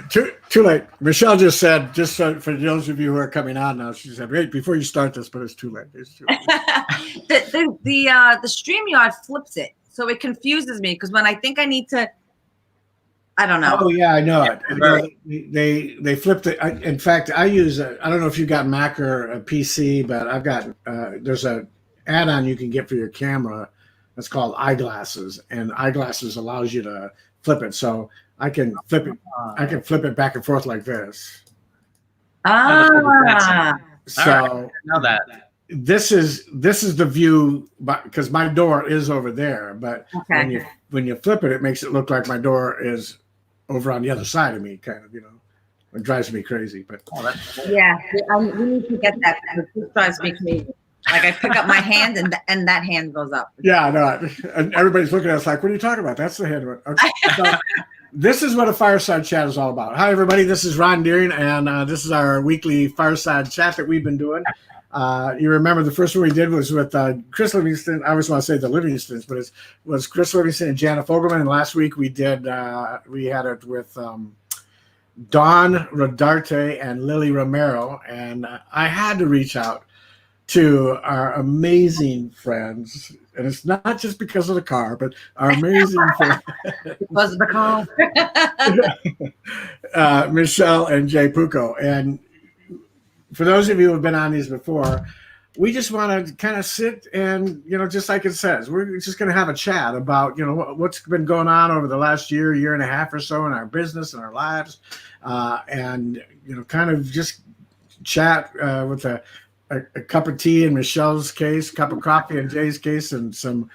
Too late. Michelle just said, just for those of you who are coming on now, she said, "Wait, before you start this, but it's too late." It's too late. the StreamYard flips it, so it confuses me because when I think I need to, I don't know. Oh yeah, I know it. They flipped it. In fact, I use I don't know if you got Mac or a PC, but I've got there's a add-on you can get for your camera. That's called Eyeglasses, and Eyeglasses allows you to flip it. So I can flip it. I can flip it back and forth like this. Ah. So right. Now that this is the view, because my door is over there. But when you flip it, it makes it look like my door is over on the other side of me. Kind of, it drives me crazy. But yeah, we need to get that. It drives me crazy. Like I pick up my hand and that hand goes up. Yeah, no, and everybody's looking at us like, "What are you talking about?" That's the hand. Okay. So, this is what a Fireside Chat is all about. Hi, everybody. This is Ron Deering, and this is our weekly Fireside Chat that we've been doing. You remember the first one we did was with Chris Livingston. I always want to say the Livingstons, but it was Chris Livingston and Jana Fogelman. And last week we had it with Dawn Rodarte and Lily Romero. And I had to reach out to our amazing friends, and it's not just because of the car, but our amazing friends. Because of the car. Michelle and Jay Puco. And for those of you who have been on these before, we just want to kind of sit and, just like it says, we're just going to have a chat about, what's been going on over the last year and a half or so in our business and our lives. And, kind of just chat with a cup of tea in Michelle's case, cup of coffee in Jay's case, and some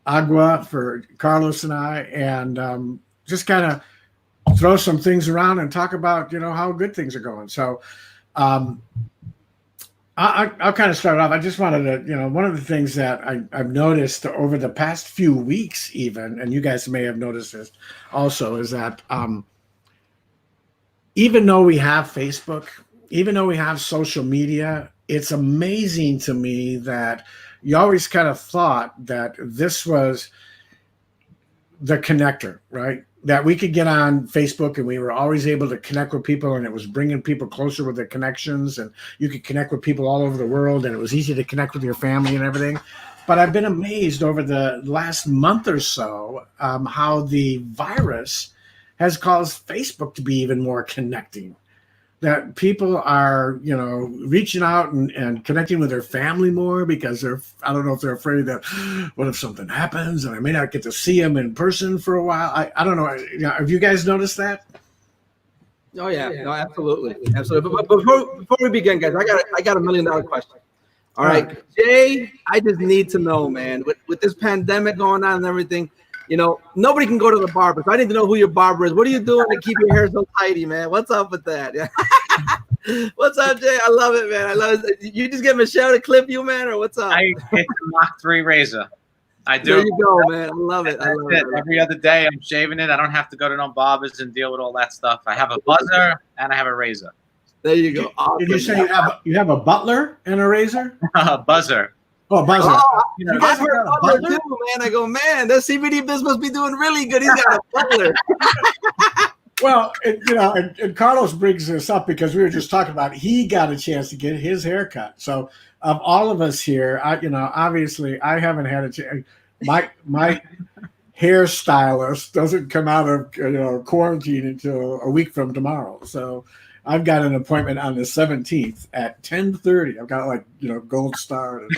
agua for Carlos and I, and just kind of throw some things around and talk about, how good things are going. So I'll kind of start off. I just wanted to, one of the things that I've noticed over the past few weeks even, and you guys may have noticed this also, is that even though we have Facebook, even though we have social media, it's amazing to me that you always kind of thought that this was the connector, right? That we could get on Facebook and we were always able to connect with people, and it was bringing people closer with their connections, and you could connect with people all over the world, and it was easy to connect with your family and everything. But I've been amazed over the last month or so how the virus has caused Facebook to be even more connecting. That people are, reaching out and connecting with their family more because I don't know if they're afraid that what if something happens and I may not get to see them in person for a while. I don't know. Have you guys noticed that? Oh yeah, no, absolutely. But before we begin, guys, I got $1 million question. All right, Jay, I just need to know, man, with this pandemic going on and everything, nobody can go to the barber. So I need to know who your barber is. What are you doing to keep your hair so tidy, man? What's up with that? What's up, Jay? I love it, man. I love it. You just get Michelle to clip you, man, or what's up? I hit the Mach 3 razor. I do. There you go, man. I love it. I love it. Every other day I'm shaving it. I don't have to go to no barbers and deal with all that stuff. I have a buzzer and I have a razor. There you go. Awesome. Did you say you have a butler and a razor? Buzzer. Oh, buzzer. Oh, you guys heard a butler too, man. I go, man, that CBD business must be doing really good. He's got a butler. Well, and Carlos brings this up because we were just talking about he got a chance to get his haircut. So of all of us here, obviously I haven't had a chance. My hairstylist doesn't come out of quarantine until a week from tomorrow. So I've got an appointment on the 17th at 10:30. I've got gold star.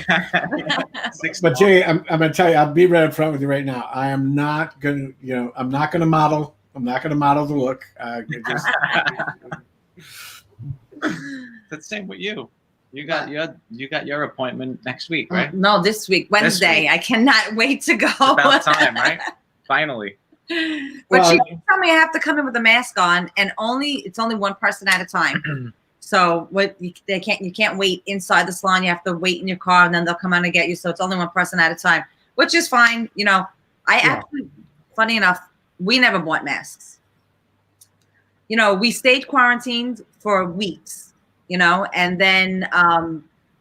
But Jay, I'm going to tell you, I'll be right up front with you right now. I am not going to, I'm not going to model. I'm not going to model the look. The same with you. You got your appointment next week, right? No, this week, Wednesday. I cannot wait to go. It's about time, right? Finally. But she told me I have to come in with a mask on, and it's only one person at a time. So you can't wait inside the salon. You have to wait in your car, and then they'll come out and get you. So it's only one person at a time, which is fine. Actually, funny enough, we never bought masks. We stayed quarantined for weeks. And then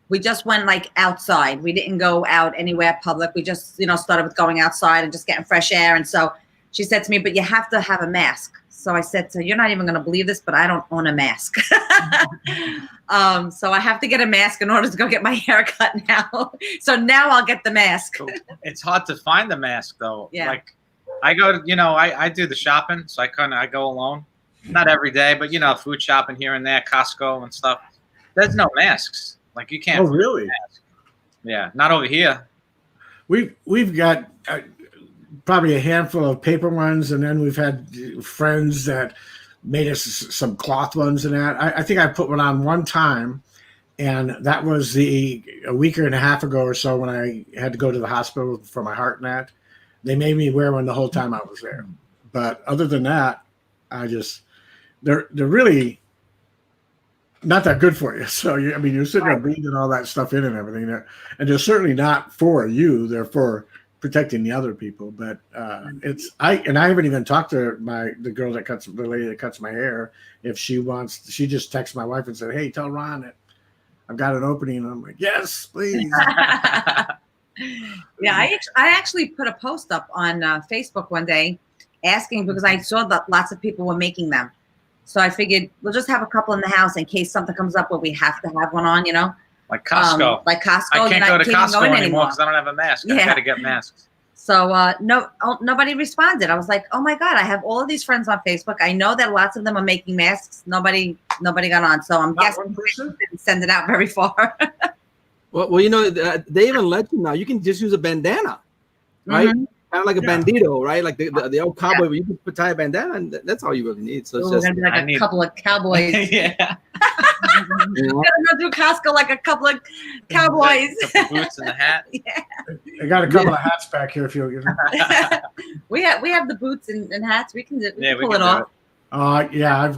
we just went outside. We didn't go out anywhere public. We just started with going outside and just getting fresh air, and so. she said to me, but you have to have a mask. So I said to her, you're not even going to believe this, but I don't own a mask. So I have to get a mask in order to go get my hair cut now. So now I'll get the mask. It's hard to find the mask though. Yeah. Like I go, you know, I do the shopping, so I go alone. Not every day, but you know, food shopping here and there, Costco and stuff. There's no masks. Like you can't. Oh, really? Yeah, not over here. We've got probably a handful of paper ones, and then we've had friends that made us some cloth ones and that. I think I put one on one time, and that was a week and a half ago or so when I had to go to the hospital for my heart and that. They made me wear one the whole time I was there. But other than that, they're really not that good for you. So you're sitting there breathing all that stuff in and everything, and they're certainly not for you. They're for protecting the other people. But I haven't even talked to the lady that cuts my hair. If she wants, she just texts my wife and said, "Hey, tell Ron that I've got an opening." And I'm like, "Yes, please." Yeah, I actually put a post up on Facebook one day asking, because I saw that lots of people were making them. So I figured we'll just have a couple in the house in case something comes up where we have to have one on, you know? Like Costco. Like Costco. I can't go to Costco anymore because I don't have a mask. Yeah. I got to get masks. So nobody responded. I was like, oh my God, I have all of these friends on Facebook. I know that lots of them are making masks. Nobody got on. So I'm guessing they didn't send it out very far. Well, you know, they even let you now. You can just use a bandana, right? Mm-hmm. Kind of like a bandito, right? Like the old cowboy, where you can tie a bandana, and that's all you really need. So it's we're just gonna be like a couple of cowboys. Yeah. you know? We're gonna go through Costco like a couple of cowboys. Couple boots and a hat. Yeah. I got a couple of hats back here if you'll give them. we have the boots and hats. We can Yeah, we pull can it do off. Yeah,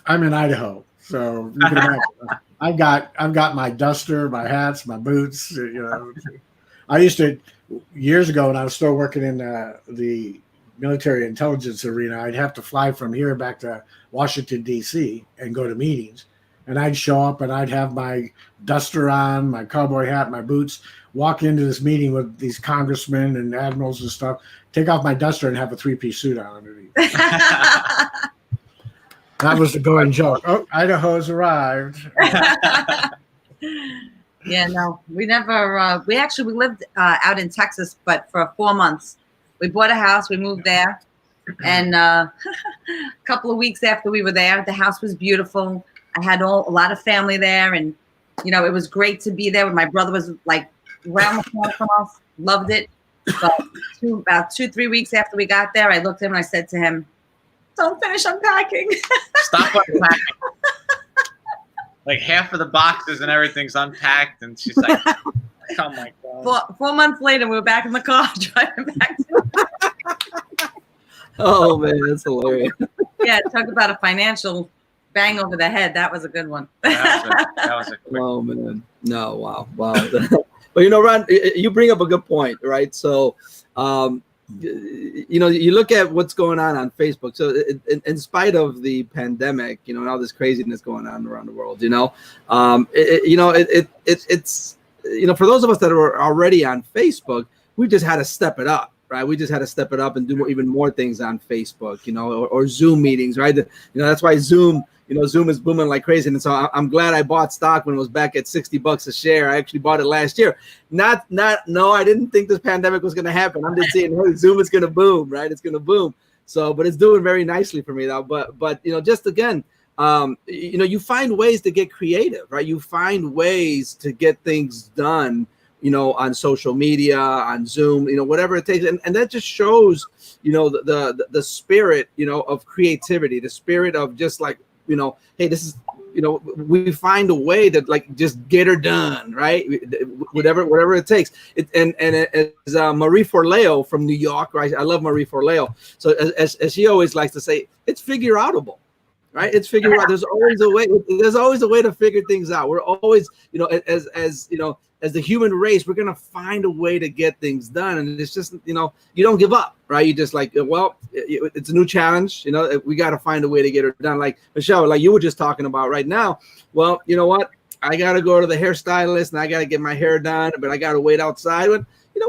I'm in Idaho, so you can imagine. I've got my duster, my hats, my boots. You know, I used to years ago when I was still working in the military intelligence arena. I'd have to fly from here back to Washington D.C. and go to meetings, and I'd show up and I'd have my duster on, my cowboy hat, my boots. Walk into this meeting with these congressmen and admirals and stuff. Take off my duster and have a 3-piece suit on underneath. That was the going joke. Oh, Idaho's arrived. Yeah, no, we never. We lived out in Texas, but for 4 months. We bought a house. We moved there, and a couple of weeks after we were there, the house was beautiful. I had a lot of family there, and you know, it was great to be there. My brother was like around the corner from us. Loved it. But about 2-3 weeks after we got there, I looked at him and I said to him, "Don't finish unpacking." Stop unpacking. Like half of the boxes and everything's unpacked, and she's like, "Oh my God." 4 months later, we were back in the car driving back. Oh man, that's hilarious. Yeah, talk about a financial bang over the head. That was a good one. That was a quick. Oh man, no, wow. But you know, Ron, you bring up a good point, right? So, you know, you look at what's going on Facebook. So, in spite of the pandemic, you know, and all this craziness going on around the world, you know, it's you know, for those of us that are already on Facebook, we just had to step it up. Right, we just had to step it up and do even more things on Facebook, you know, or Zoom meetings, right? You know, that's why Zoom is booming like crazy. And so I'm glad I bought stock when it was back at $60 a share. I actually bought it last year. No, I didn't think this pandemic was going to happen. I'm just saying, hey, Zoom is going to boom, right? It's going to boom. So, but it's doing very nicely for me now. But you know, just again, you know, you find ways to get creative, right? You find ways to get things done, you know, on social media, on Zoom, you know, whatever it takes. And that just shows, you know, the spirit, you know, of creativity, the spirit of just like, you know, hey, this is, you know, we find a way to like just get her done, right? Whatever it takes. And as Marie Forleo from New York, right? I love Marie Forleo. So as she always likes to say, it's figure outable. Right, it's figure out. There's always a way. There's always a way to figure things out. We're always, you know, as you know, as the human race, we're gonna find a way to get things done. And it's just, you know, you don't give up, right? You just like, well, it's a new challenge. You know, we got to find a way to get it done. Like Michelle, like you were just talking about right now. Well, you know what? I got to go to the hairstylist and I got to get my hair done, but I got to wait outside.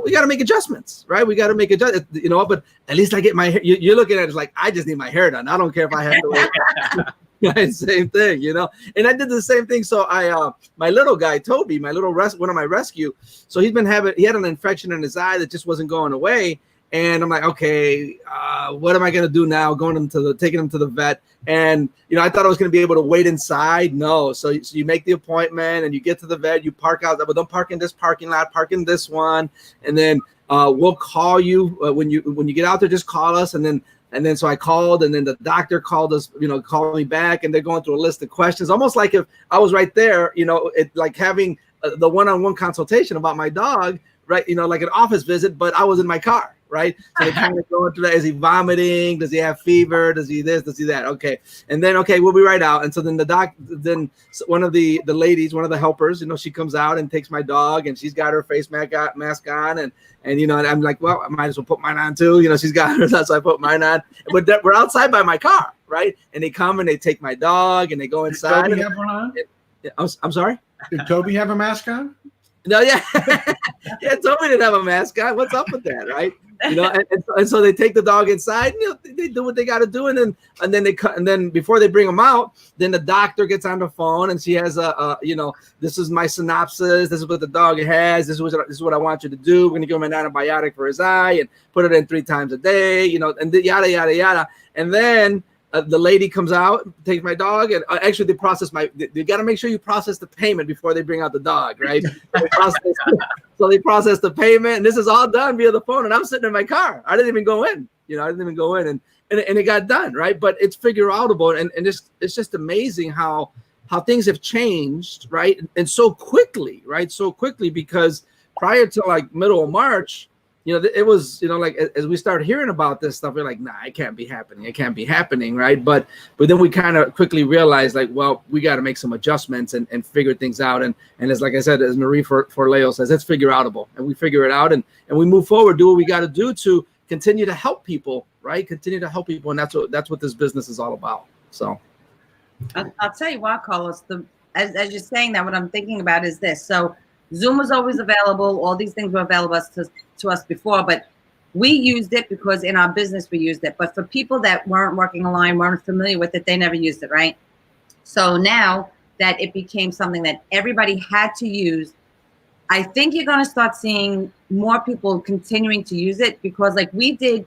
we got to make adjustments, right? We got to make adjustments, but at least I get my hair. You're looking at it like, I just need my hair done. I don't care if I have to wait. Right, same thing, and I did the same thing. So my little guy, Toby, one of my rescue. So he had an infection in his eye that just wasn't going away. And I'm like, okay, what am I going to do now? Taking him to the vet. And, I thought I was going to be able to wait inside. No. So you make the appointment and you get to the vet, you park out, but don't park in this parking lot, park in this one. And then we'll call you when you get out there, just call us. And then so I called, and then the doctor called us, called me back, and they're going through a list of questions, almost like if I was right there, like having the one-on-one consultation about my dog, right? Like an office visit, but I was in my car. Right. So they kind of go into that. Is he vomiting? Does he have fever? Does he this? Does he that? Okay. And then, okay, we'll be right out. And so then one of the ladies, one of the helpers, she comes out and takes my dog, and she's got her face mask on. And I'm like, well, I might as well put mine on too. She's got her, so I put mine on. But we're outside by my car. Right. And they come and they take my dog and they go inside. Did Toby have one on? I'm sorry? Did Toby have a mask on? No, yeah. Yeah, Toby didn't have a mask on. What's up with that, right? And so they take the dog inside, they do what they got to do. And then before they bring him out, then the doctor gets on the phone and she has this is my synopsis. This is what the dog has. This is what I want you to do. We're going to give him an antibiotic for his eye and put it in 3 times a day, and yada, yada, yada. And then the lady comes out, takes my dog, and actually they process you got to make sure you process the payment before they bring out the dog, right? So they process the payment, and this is all done via the phone, and I'm sitting in my car. I didn't even go in, and it got done, right? But it's figure outable, and it's just amazing how things have changed, right? And so quickly, right? So quickly, because prior to like middle of March, it was, like as we started hearing about this stuff, we're like, nah, it can't be happening. It can't be happening, right? But then we kind of quickly realized, like, well, we got to make some adjustments and figure things out. And as like I said, as Marie Forleo says, it's figure outable, and we figure it out, and we move forward, do what we got to do to continue to help people, right? Continue to help people, and that's what this business is all about. So, I'll tell you what, Carlos. As you're saying that, what I'm thinking about is this. So Zoom was always available. All these things were available to us before, but we used it because in our business we used it. But for people that weren't working online, weren't familiar with it, they never used it, right? So now that it became something that everybody had to use, I think you're going to start seeing more people continuing to use it, because like we did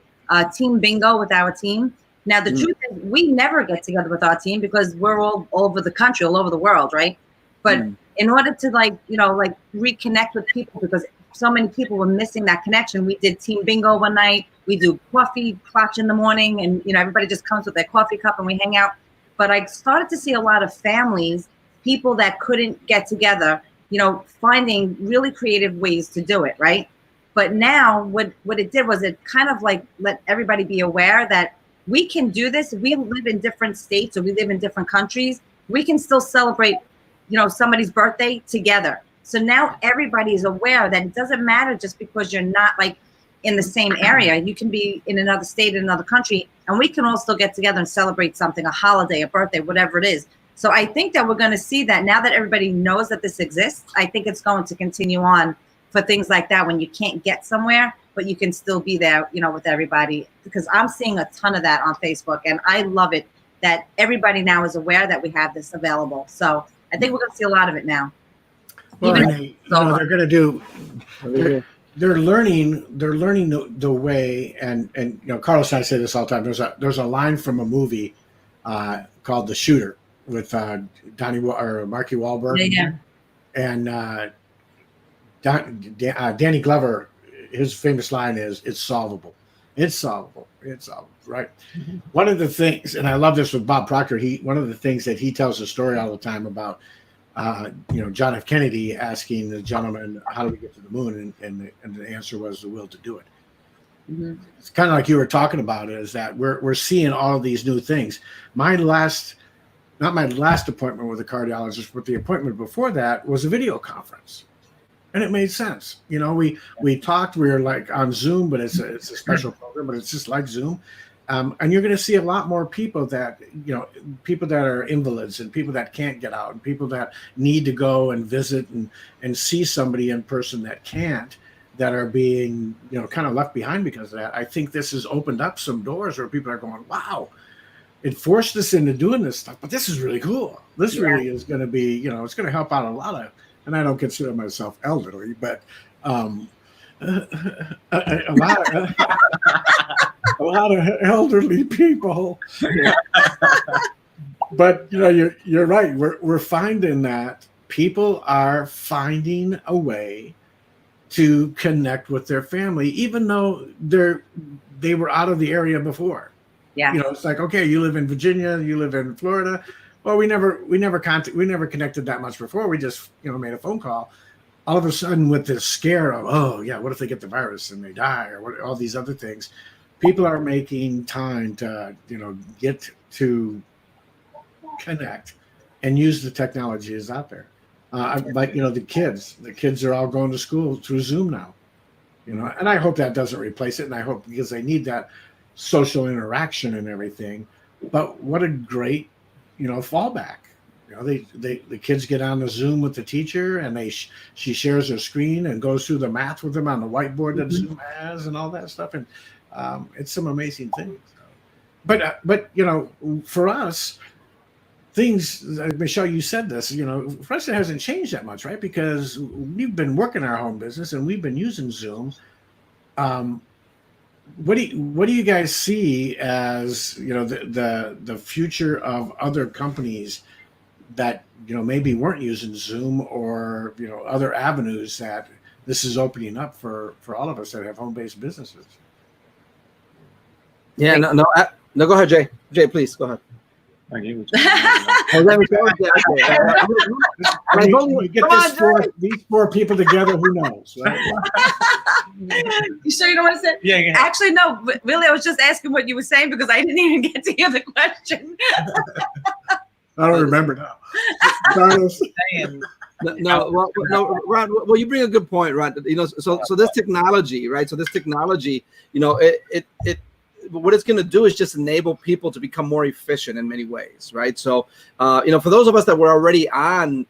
team bingo with our team. Now, the truth is we never get together with our team because we're all over the country, all over the world, right? But in order to reconnect with people, because so many people were missing that connection, we did team bingo one night. We do coffee clutch in the morning, and everybody just comes with their coffee cup and we hang out. But I started to see a lot of families, people that couldn't get together, finding really creative ways to do it, right? But now what it did was it kind of like let everybody be aware that we can do this. We live in different states, or we live in different countries. We can still celebrate somebody's birthday together. So now everybody is aware that it doesn't matter just because you're not like in the same area. You can be in another state, in another country, and we can all still get together and celebrate something, a holiday, a birthday, whatever it is. So I think that we're going to see that now that everybody knows that this exists. I think it's going to continue on for things like that, when you can't get somewhere, but you can still be there, with everybody, because I'm seeing a ton of that on Facebook, and I love it that everybody now is aware that we have this available. So I think we're going to see a lot of it now. Well, they're going to do. They're learning the way, and Carlos and I say this all the time. There's a line from a movie called The Shooter with Marky Wahlberg, and Danny Glover. His famous line is, "It's solvable. It's solvable. It's solvable." Right. Mm-hmm. One of the things, and I love this with Bob Proctor. One of the things that he tells a story all the time about. John F. Kennedy asking the gentleman, "How do we get to the moon?" And the answer was the will to do it. Mm-hmm. It's kind of like you were talking about, is that we're seeing all of these new things. Not my last appointment with a cardiologist, but the appointment before that was a video conference, and it made sense. We talked. We were like on Zoom, but it's a special program, but it's just like Zoom. And you're going to see a lot more people that are invalids, and people that can't get out, and people that need to go and visit and see somebody in person that can't, that are being, kind of left behind because of that. I think this has opened up some doors where people are going, wow, it forced us into doing this stuff, but this is really cool. This really is going to be, it's going to help out a lot of, and I don't consider myself elderly, but a lot of elderly people. But you're right. We're finding that people are finding a way to connect with their family, even though they were out of the area before. Yeah. It's like, okay, you live in Virginia, you live in Florida. Well, we never connected that much before. We just, made a phone call. All of a sudden, with this scare of, oh yeah, what if they get the virus and they die, or what, all these other things, people are making time to, get to connect and use the technology that's out there. Like, the kids are all going to school through Zoom now, and I hope that doesn't replace it. And I hope, because they need that social interaction and everything, but what a great, fallback. The kids get on the Zoom with the teacher, and she shares her screen and goes through the math with them on the whiteboard that Zoom has and all that stuff. And it's some amazing things. But for us, things, Michelle, you said this, for us, it hasn't changed that much, right? Because we've been working our home business and we've been using Zoom. What do you guys see as, the future of other companies that, maybe weren't using Zoom, or, other avenues that this is opening up for all of us that have home-based businesses? Yeah, no, go ahead, Jay. Jay, please, go ahead. You get these four people together, who knows, right? You sure you don't want to say? Yeah. Actually, no. Really, I was just asking what you were saying because I didn't even get to hear the question. I don't remember now. No, Ron. Well, you bring a good point, Ron. So this technology, right? So this technology, it what it's going to do is just enable people to become more efficient in many ways, right? So, for those of us that were already on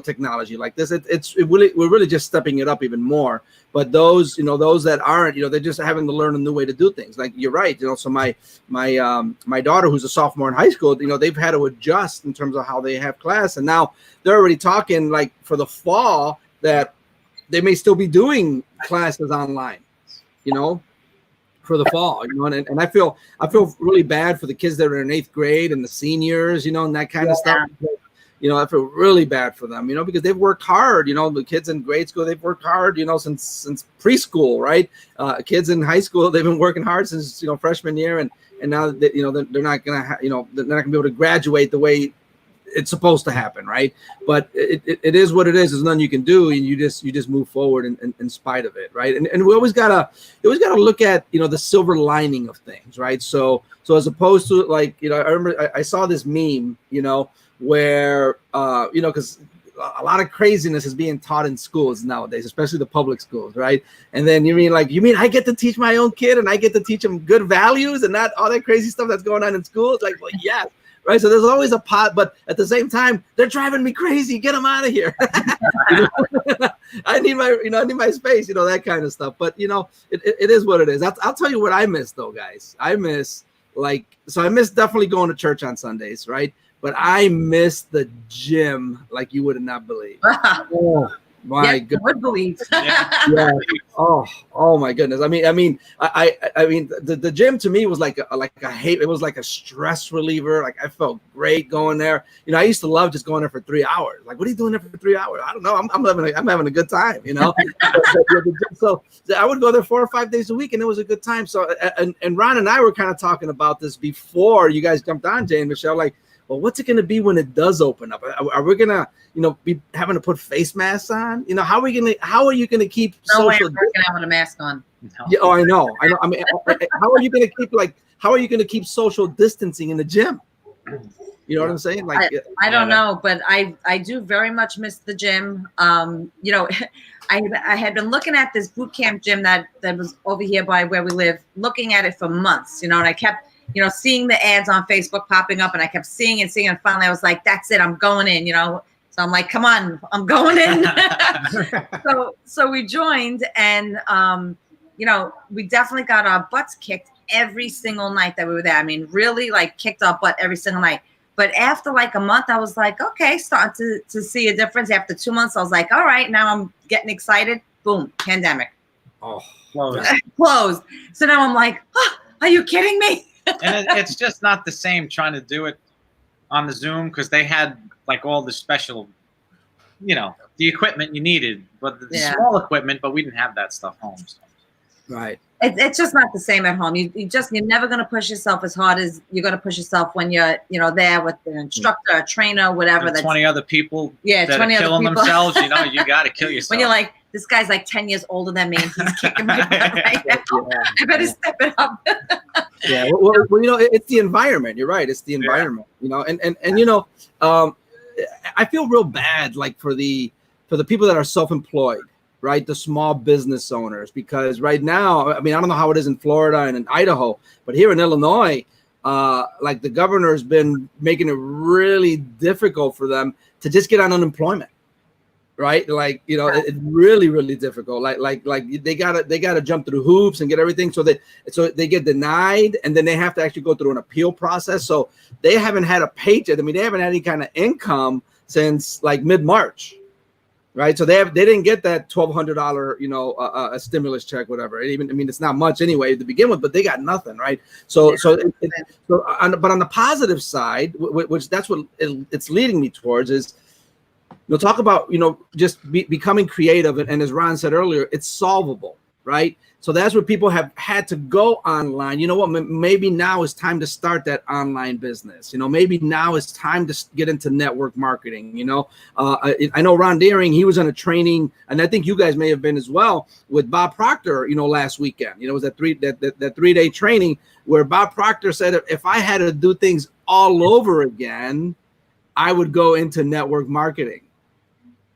technology like this, we're really just stepping it up even more. But those that aren't, they're just having to learn a new way to do things. Like, you're right, so my daughter, who's a sophomore in high school, they've had to adjust in terms of how they have class, and now they're already talking, like, for the fall, that they may still be doing classes online, for the fall, and I feel really bad for the kids that are in 8th grade and the seniors, and that kind of stuff. I feel really bad for them, because they've worked hard. The kids in grade school, they've worked hard, since preschool, right? Kids in high school, they've been working hard since freshman year, and now that they're not gonna they're not gonna be able to graduate the way it's supposed to happen, right? But it is what it is. There's nothing you can do, and you just move forward in spite of it, right? And we always gotta look at the silver lining of things, right? So as opposed to, like, I remember I saw this meme, where because a lot of craziness is being taught in schools nowadays, especially the public schools, right? And then you mean I get to teach my own kid and I get to teach them good values and not all that crazy stuff that's going on in schools? Like, well, yes. Right, so there's always a pot, but at the same time, they're driving me crazy. Get them out of here. I need my space. That kind of stuff. But it is what it is. I'll tell you what I miss, though, guys. I miss definitely going to church on Sundays, right? But I miss the gym like you would not believe. Oh my goodness. I would believe. Yeah. Oh my goodness. I mean, the gym to me was like a hate. It was like a stress reliever. Like, I felt great going there. I used to love just going there for 3 hours. Like, what are you doing there for 3 hours? I don't know. I'm having a good time. So I would go there 4 or 5 days a week, and it was a good time. So and Ron and I were kind of talking about this before you guys jumped on, Jay and Michelle. Like, well, what's it going to be when it does open up? Are we going to, be having to put face masks on? How are you going to keep no social? Way I'm working out with a mask on. No. Yeah, oh, I know. I mean, how are you going to keep social distancing in the gym? You know what I'm saying? Like, I don't know, but I do very much miss the gym. I had been looking at this boot camp gym that was over here by where we live, looking at it for months, and I kept seeing the ads on Facebook popping up, and I kept seeing and finally I was like, that's it, I'm going in, So I'm like, come on, I'm going in. so we joined, and you know, we definitely got our butts kicked every single night that we were there. I mean, really like kicked our butt every single night. But after like a month, I was like, okay, starting to see a difference. After 2 months, I was like, all right, now I'm getting excited. Boom, pandemic. Oh, Closed. So now I'm like, oh, are you kidding me? And it's just not the same trying to do it on the Zoom, because they had like all the special, you know, the equipment you needed, but the small equipment, but we didn't have that stuff home. So. right. It's just not the same at home. You're never going to push yourself as hard as you're going to push yourself when you're, you know, there with an instructor, a trainer, whatever. That's 20 other people. Yeah, that 20 are other killing people. themselves. You know, you got to kill yourself. When you're like, this guy's like 10 years older than me, and he's kicking my butt right now. Yeah. I better step it up. Yeah, well, you know, it's the environment. You're right. It's the environment. You know, and you know, I feel real bad, like for the people that are self-employed, right? The small business owners, because right now, I mean, I don't know how it is in Florida and in Idaho, but here in Illinois, like the governor's been making it really difficult for them to just get on unemployment. Right, like, you know, it's really, really difficult. Like they gotta jump through hoops and get everything, so they get denied, and then they have to actually go through an appeal process. So they haven't had a paycheck. I mean, they haven't had any kind of income since like mid-March, right? So they didn't get that $1,200, you know, a stimulus check, whatever. I mean, it's not much anyway to begin with, but they got nothing, right? But on the positive side, which that's what it's leading me towards, is, you know, talk about, you know, just becoming creative. And as Ron said earlier, it's solvable, right? So that's where people have had to go online. You know what? Maybe now is time to start that online business. You know, maybe now is time to get into network marketing. You know, I know Ron Deering, he was on a training, and I think you guys may have been as well, with Bob Proctor, you know, last weekend. You know, it was that 3-day training where Bob Proctor said, if I had to do things all over again, I would go into network marketing.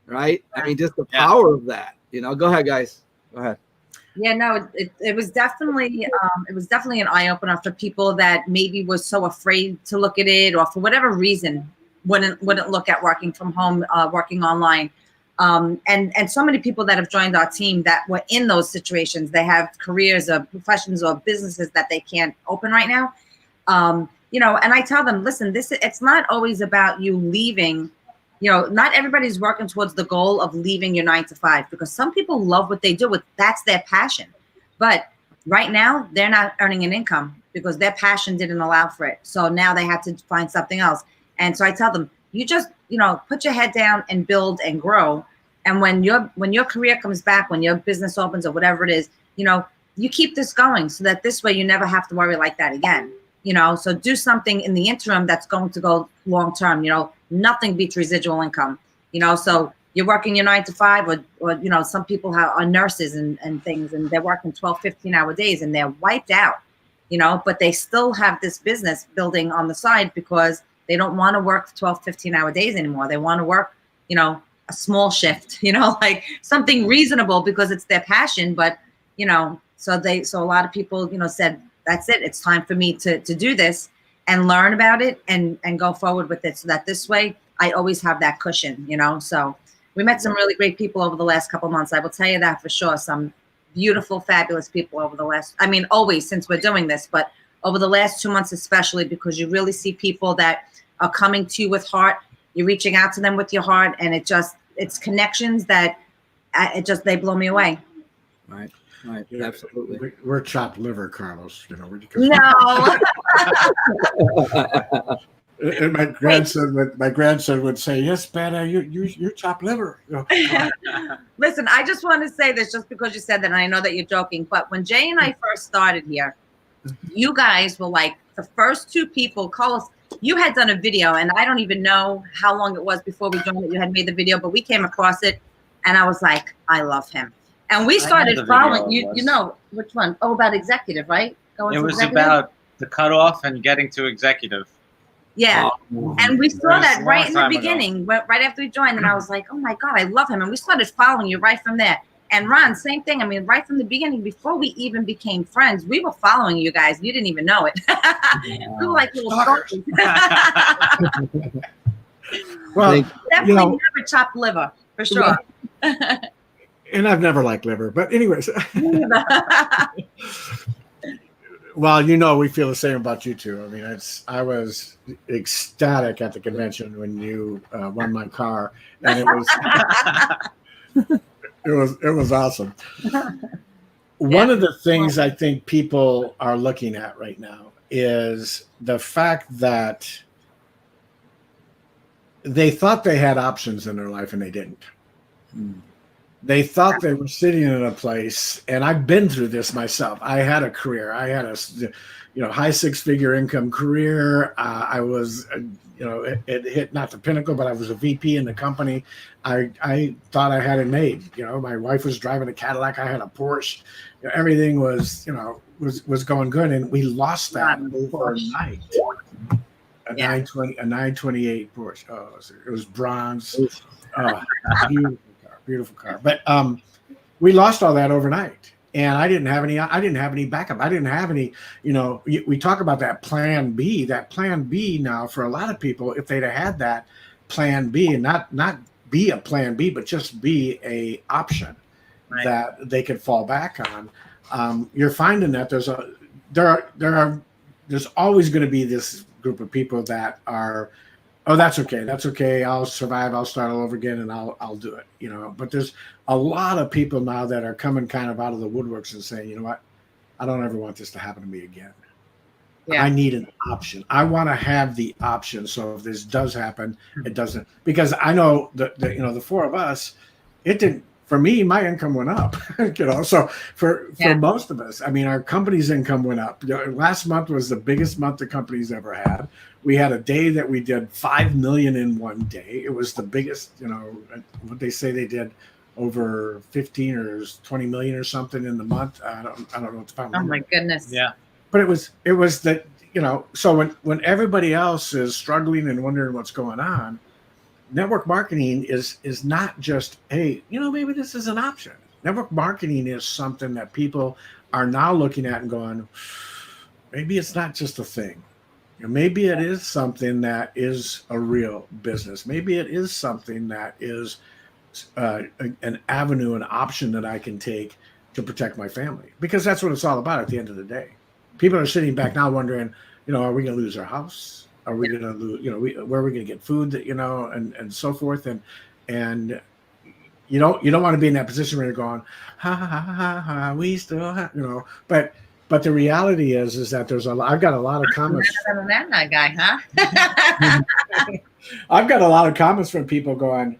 Right? I mean, just the power of that. You know, go ahead, guys. Go ahead. Yeah, no, it was definitely an eye opener for people that maybe was so afraid to look at it, or for whatever reason wouldn't look at working from home, working online. And so many people that have joined our team that were in those situations. They have careers or professions or businesses that they can't open right now. You know, and I tell them, listen, it's not always about you leaving. You know, not everybody's working towards the goal of leaving your 9-to-5, because some people love what they do. That's their passion. But right now, they're not earning an income because their passion didn't allow for it. So now they have to find something else. And so I tell them, you just, you know, put your head down and build and grow. And when your career comes back, when your business opens or whatever it is, you know, you keep this going, so that this way you never have to worry like that again. You know, so do something in the interim that's going to go long term. You know, nothing beats residual income. You know, so you're working your 9-to-5, or you know, some people are nurses and things, and they're working 12, 15-hour days, and they're wiped out. You know, but they still have this business building on the side because they don't want to work 12, 15-hour days anymore. They want to work, you know, a small shift. You know, like something reasonable because it's their passion. But you know, so a lot of people, you know, said, that's it. It's time for me to do this and learn about it and go forward with it, so that this way I always have that cushion, you know. So we met some really great people over the last couple of months. I will tell you that for sure. Some beautiful, fabulous people over the last, I mean, always since we're doing this, but over the last 2 months, especially, because you really see people that are coming to you with heart. You're reaching out to them with your heart, and it's connections that they blow me away. Right. Right, Yeah, absolutely. We're chopped liver, Carlos. You know, No. And my grandson would say, "Yes, Betta, you're chopped liver." You know, Listen, I just want to say this, just because you said that, and I know that you're joking, but when Jay and I first started here, you guys were like the first two people. Carlos, you had done a video, and I don't even know how long it was before we joined that you had made the video, but we came across it, and I was like, I love him. And we started following you. You know which one? Oh, about executive, right? It was about the cutoff and getting to executive. Yeah. And we saw that right in the beginning, ago. right after we joined. And I was like, oh my God, I love him. And we started following you right from there. And Ron, same thing. I mean, right from the beginning, before we even became friends, we were following you guys. You didn't even know it. We were like little stalkers. Well, definitely never chopped liver for sure. And I've never liked liver, but anyways. Well, we feel the same about you two. I mean, I was ecstatic at the convention when you won my car, and it was awesome. One of the things I think people are looking at right now is the fact that they thought they had options in their life and they didn't. They thought they were sitting in a place, and I've been through this myself. I had a career. I had a, high 6-figure income career. I was, it hit not the pinnacle, but I was a VP in the company. I thought I had it made. My wife was driving a Cadillac. I had a Porsche. Everything was, was going good, and we lost that overnight. A 928 Porsche. Oh, it was bronze. Oh, beautiful car. But we lost all that overnight, and I didn't have any backup. I didn't have any, we talk about that plan B. That plan B now for a lot of people, if they'd have had that plan B, and not be a plan B, but just be a option that they could fall back on. You're finding that there's always going to be this group of people that are, oh, that's okay. I'll survive. I'll start all over again, and I'll do it. But there's a lot of people now that are coming kind of out of the woodworks and saying, you know what, I don't ever want this to happen to me again. Yeah. I need an option. I want to have the option. So if this does happen, it doesn't, because I know that the four of us, it didn't. For me, my income went up, so for most of us, I mean, our company's income went up. Last month was the biggest month the company's ever had. We had a day that we did 5 million in one day. It was the biggest, what they say they did over 15 or 20 million or something in the month. I don't know what the final number. Oh my goodness. Yeah. But it was that, so when everybody else is struggling and wondering what's going on, network marketing is not just, hey, maybe this is an option. Network marketing is something that people are now looking at and going, maybe it's not just a thing. Maybe it is something that is a real business. Maybe it is something that is an avenue, an option that I can take to protect my family. Because that's what it's all about at the end of the day. People are sitting back now wondering, are we going to lose our house? Are we going to lose, where are we going to get food, and so forth. And you don't want to be in that position where you're going, ha, we still have, but the reality is that I've got a lot of comments. That guy, huh? I've got a lot of comments from people going,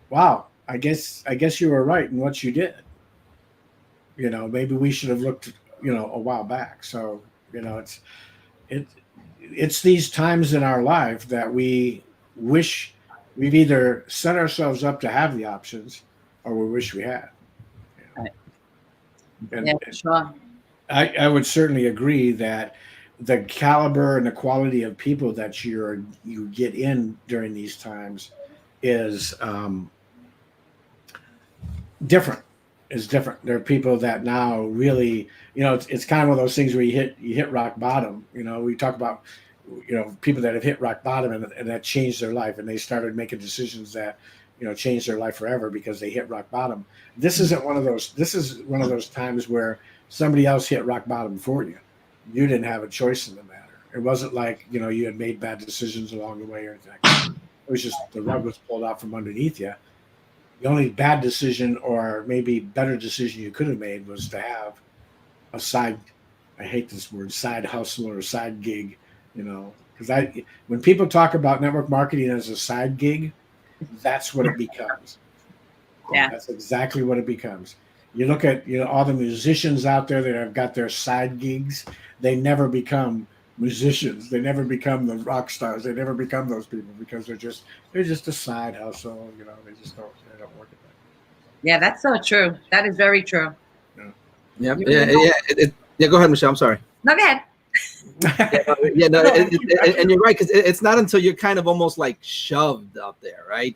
wow, I guess you were right in what you did. Maybe we should have looked, a while back. So, it's these times in our life that we wish we've either set ourselves up to have the options or we wish we had. And sure. I would certainly agree that the caliber and the quality of people that you get in during these times is different. Is different. There are people that now really, it's kind of one of those things where you hit rock bottom. We talk about, people that have hit rock bottom and that changed their life, and they started making decisions that, changed their life forever because they hit rock bottom. This isn't one of those. This is one of those times where somebody else hit rock bottom for you. You didn't have a choice in the matter. It wasn't like, you had made bad decisions along the way or anything like that. It was just the rug was pulled out from underneath you. The only bad decision, or maybe better decision you could have made, was to have a side, I hate this word, side hustle or side gig, because when people talk about network marketing as a side gig, that's what it becomes. Yeah. That's exactly what it becomes. You look at, all the musicians out there that have got their side gigs, they never become musicians. They never become the rock stars. They never become those people because they're just a side hustle. They just don't work at that. Yeah, that's so true. That is very true. Yeah. Go ahead, Michelle. I'm sorry. No, go ahead. And you're right, because it's not until you're kind of almost like shoved out there, right?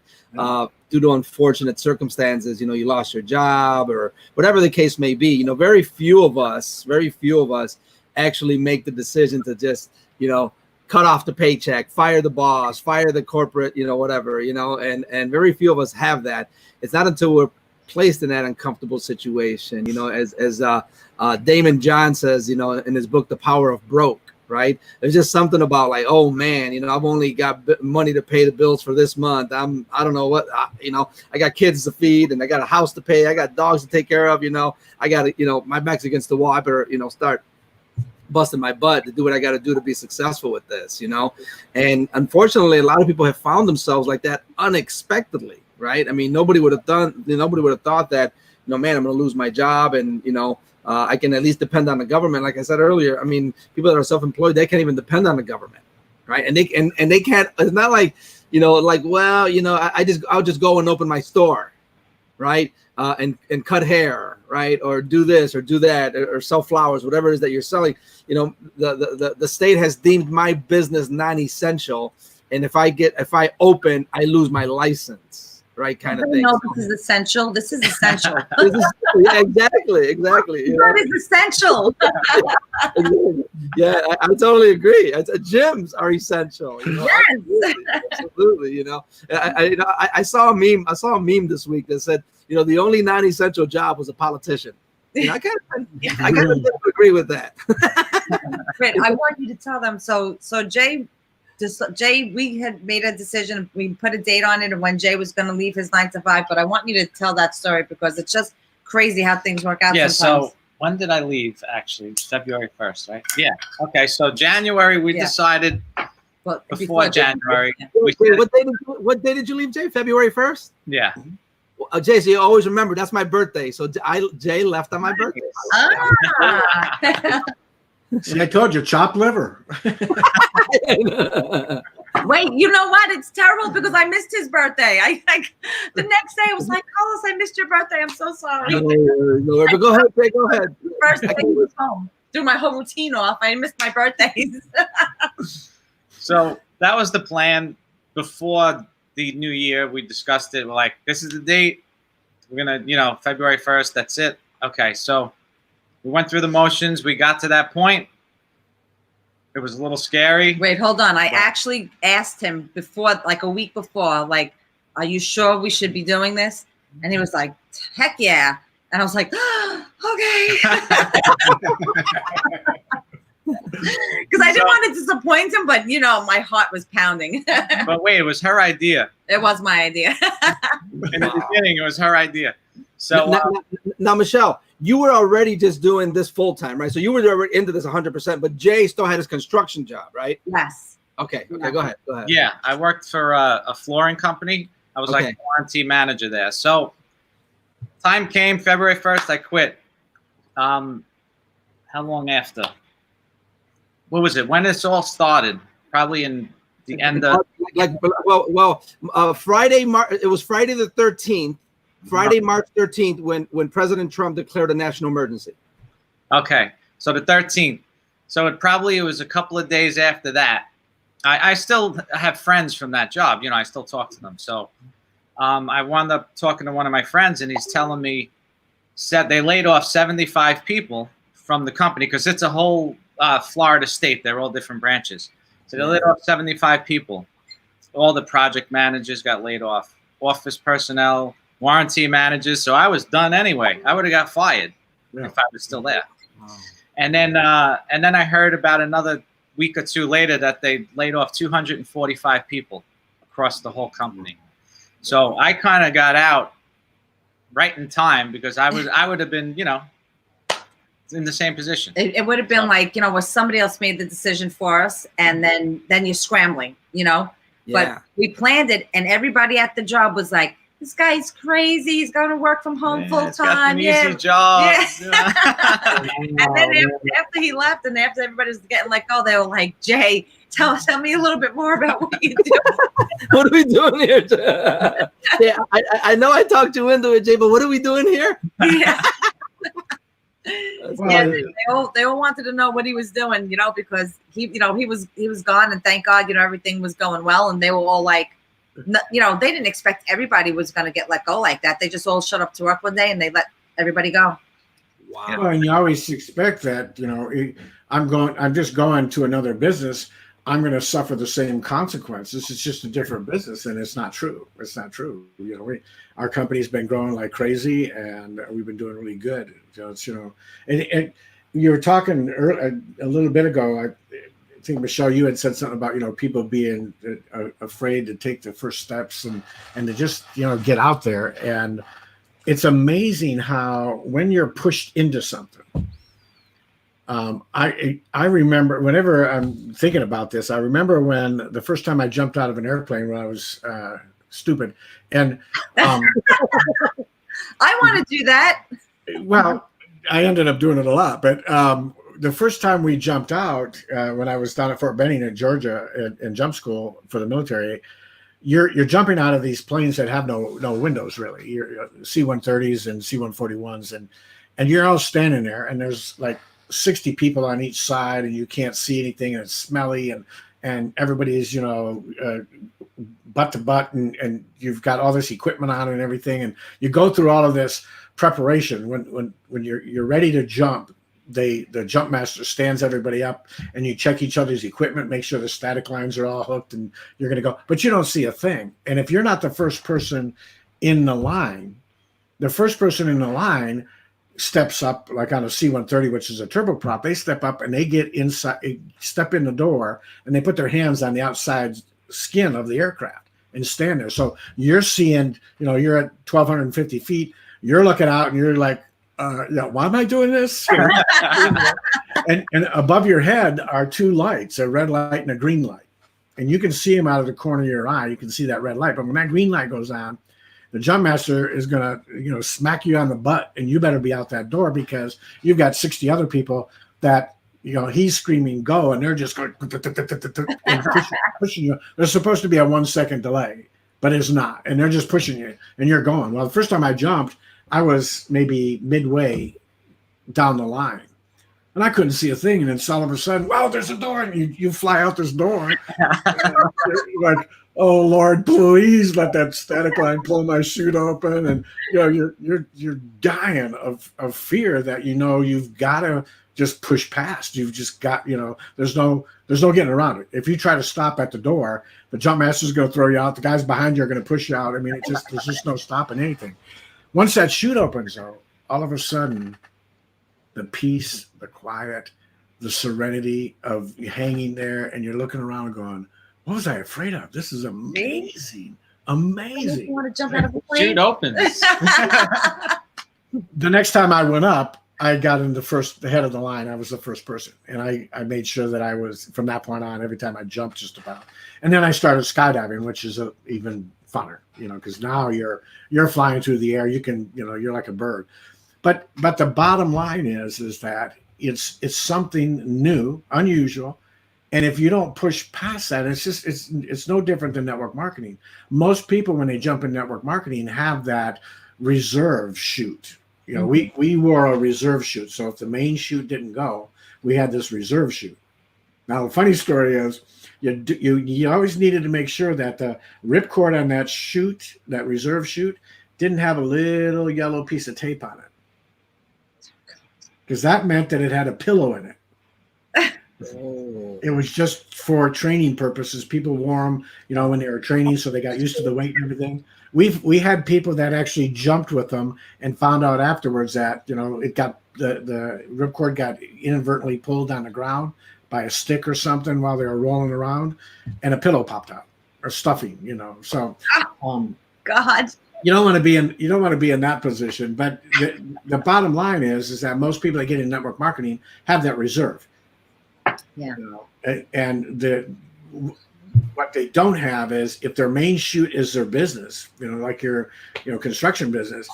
Due to unfortunate circumstances, you lost your job or whatever the case may be. Very few of us actually make the decision to just, cut off the paycheck, fire the boss, fire the corporate, whatever, and very few of us have that. It's not until we're placed in that uncomfortable situation, as Damon John says, in his book, The Power of Broke, right? There's just something about like, oh man, I've only got money to pay the bills for this month. I don't know what, I got kids to feed and I got a house to pay. I got dogs to take care of, I got to, my back's against the wall. I better, start busting my butt to do what I got to do to be successful with this, And unfortunately, a lot of people have found themselves like that unexpectedly, right? I mean, nobody would have thought that, man, I'm going to lose my job and, I can at least depend on the government. Like I said earlier, I mean, people that are self-employed, they can't even depend on the government, right? And they can't. It's not like, I'll just go and open my store, right? And cut hair, right? Or do this or do that or sell flowers, whatever it is that you're selling. The state has deemed my business non-essential, and if I open, I lose my license. Right, kind of thing. No, this is essential. This is essential. Exactly. That is essential. Yeah, I totally agree. Gyms are essential. Yes, absolutely. I saw a meme. I saw a meme this week that said, the only non-essential job was a politician. I kind of agree with that. Wait, I want you to tell them. So Jay, we had made a decision. We put a date on it of when Jay was going to leave his 9 to 5. But I want you to tell that story because it's just crazy how things work out. Yeah. Sometimes. So when did I leave? Actually, February 1st, right? Yeah. Okay. So January, we decided. Well, before January. What day did you leave, Jay? February 1st? Yeah. Jay, so you always remember that's my birthday. So Jay left on my birthday. Ah. See, I told you, chopped liver. Wait, you know what? It's terrible because I missed his birthday. The next day I was like, Carlos, I missed your birthday. I'm so sorry. No, but go ahead, Jay, go ahead. First day he was home. Threw my whole routine off. I missed my birthdays. So that was the plan before the new year. We discussed it. We're like, this is the date. We're going to, February 1st. That's it. Okay. So we went through the motions. We got to that point. It was a little scary. Wait, hold on. I actually asked him before, like a week before, like, are you sure we should be doing this? And he was like, heck yeah. And I was like, oh, okay. Because I didn't want to disappoint him, but, my heart was pounding. But wait, it was her idea. It was my idea. In the beginning, it was her idea. So now, Michelle, you were already just doing this full time, right? So you were already into this 100%, but Jay still had his construction job, right? Yes. Okay. Go ahead. Yeah, I worked for a flooring company. I was like a warranty manager there. So time came, February 1st, I quit. How long after? What was it? When this all started? Probably in the end of Friday. It was Friday the 13th. Friday, March 13th, when President Trump declared a national emergency. Okay, so the 13th. So it was a couple of days after that. I still have friends from that job. I still talk to them. So I wound up talking to one of my friends, and he's telling me they laid off 75 people from the company because it's a whole Florida state. They're all different branches. So they laid off 75 people. All the project managers got laid off, office personnel, warranty managers. So I was done anyway. I would have got fired if I was still there. Wow. And then I heard about another week or two later that they laid off 245 people across the whole company. So I kind of got out right in time because I would have been, in the same position. It would have been where somebody else made the decision for us, and then you're scrambling, Yeah. But we planned it, and everybody at the job was like, this guy's crazy. He's going to work from home full time. Easy job. Yeah. And then after he left, and after everybody was getting let go, they were like, Jay, tell me a little bit more about what you do. What are we doing here? Yeah, I know I talked you into it, Jay, but what are we doing here? Yeah. They all wanted to know what he was doing, because he was gone, and thank God, everything was going well, and they were all like, they didn't expect everybody was going to get let go like that. They just all showed up to work one day and they let everybody go. Wow. Well, and you always expect that, I'm just going to another business. I'm going to suffer the same consequences. It's just a different business, and it's not true. It's not true. Our company's been growing like crazy, and we've been doing really good. So it's, and you were talking a little bit ago. I think, Michelle, you had said something about people being afraid to take the first steps and to just get out there. And it's amazing how when you're pushed into something. I remember whenever I'm thinking about this, I remember when the first time I jumped out of an airplane when I was stupid, and I want to do that. Well, I ended up doing it a lot, but the first time we jumped out when I was down at Fort Benning in Georgia in jump school for the military, you're jumping out of these planes that have no windows really. You're C-130s and C-141s, and you're all standing there, and there's like 60 people on each side, and you can't see anything, and it's smelly, and everybody's butt to butt, and you've got all this equipment on and everything, and you go through all of this preparation. When you're ready to jump, the jump master stands everybody up, and you check each other's equipment, make sure the static lines are all hooked, and you're going to go, but you don't see a thing. And if you're not the first person in the line, the first person in the line steps up, like on a C-130, which is a turboprop, they step up and they get inside, step in the door, and they put their hands on the outside skin of the aircraft and stand there. So you're seeing, you're at 1,250 feet, you're looking out and you're like, why am I doing this? And above your head are two lights, a red light and a green light. And you can see them out of the corner of your eye. You can see that red light. But when that green light goes on, the jump master is going to, smack you on the butt, and you better be out that door, because you've got 60 other people that, he's screaming go, and they're just going and pushing you. There's supposed to be a 1 second delay, but it's not. And they're just pushing you, and you're going. Well, the first time I jumped, I was maybe midway down the line, and I couldn't see a thing. And then all of a sudden, wow, there's a door, and you fly out this door. Like, oh Lord, please let that static line pull my chute open, and you're dying of fear that you've got to just push past. You've just got there's no getting around it. If you try to stop at the door, the jump master's going to throw you out. The guys behind you are going to push you out. I mean, there's just no stopping anything. Once that chute opens, though, all of a sudden, the peace, the quiet, the serenity of hanging there, and you're looking around going, what was I afraid of? This is amazing. Amazing. You want to jump out of a plane? Chute opens. The next time I went up, I got in the head of the line. I was the first person. And I made sure that I was, from that point on, every time I jumped just about. And then I started skydiving, which is even funner, because now you're flying through the air. You can, you're like a bird. But the bottom line is that it's something new, unusual. And if you don't push past that, it's no different than network marketing. Most people, when they jump in network marketing, have that reserve chute. We wore a reserve chute. So if the main chute didn't go, we had this reserve chute. Now, the funny story is you always needed to make sure that the ripcord on that chute, that reserve chute, didn't have a little yellow piece of tape on it, because that meant that it had a pillow in it. It was just for training purposes. People wore them, when they were training, so they got used to the weight and everything. We had people that actually jumped with them and found out afterwards that it got the ripcord got inadvertently pulled on the ground by a stick or something while they were rolling around, and a pillow popped out, or stuffing. So God. You don't want to be in that position. But the bottom line is that most people that get in network marketing have that reserve. Yeah. And what they don't have is, if their main chute is their business, like your construction business,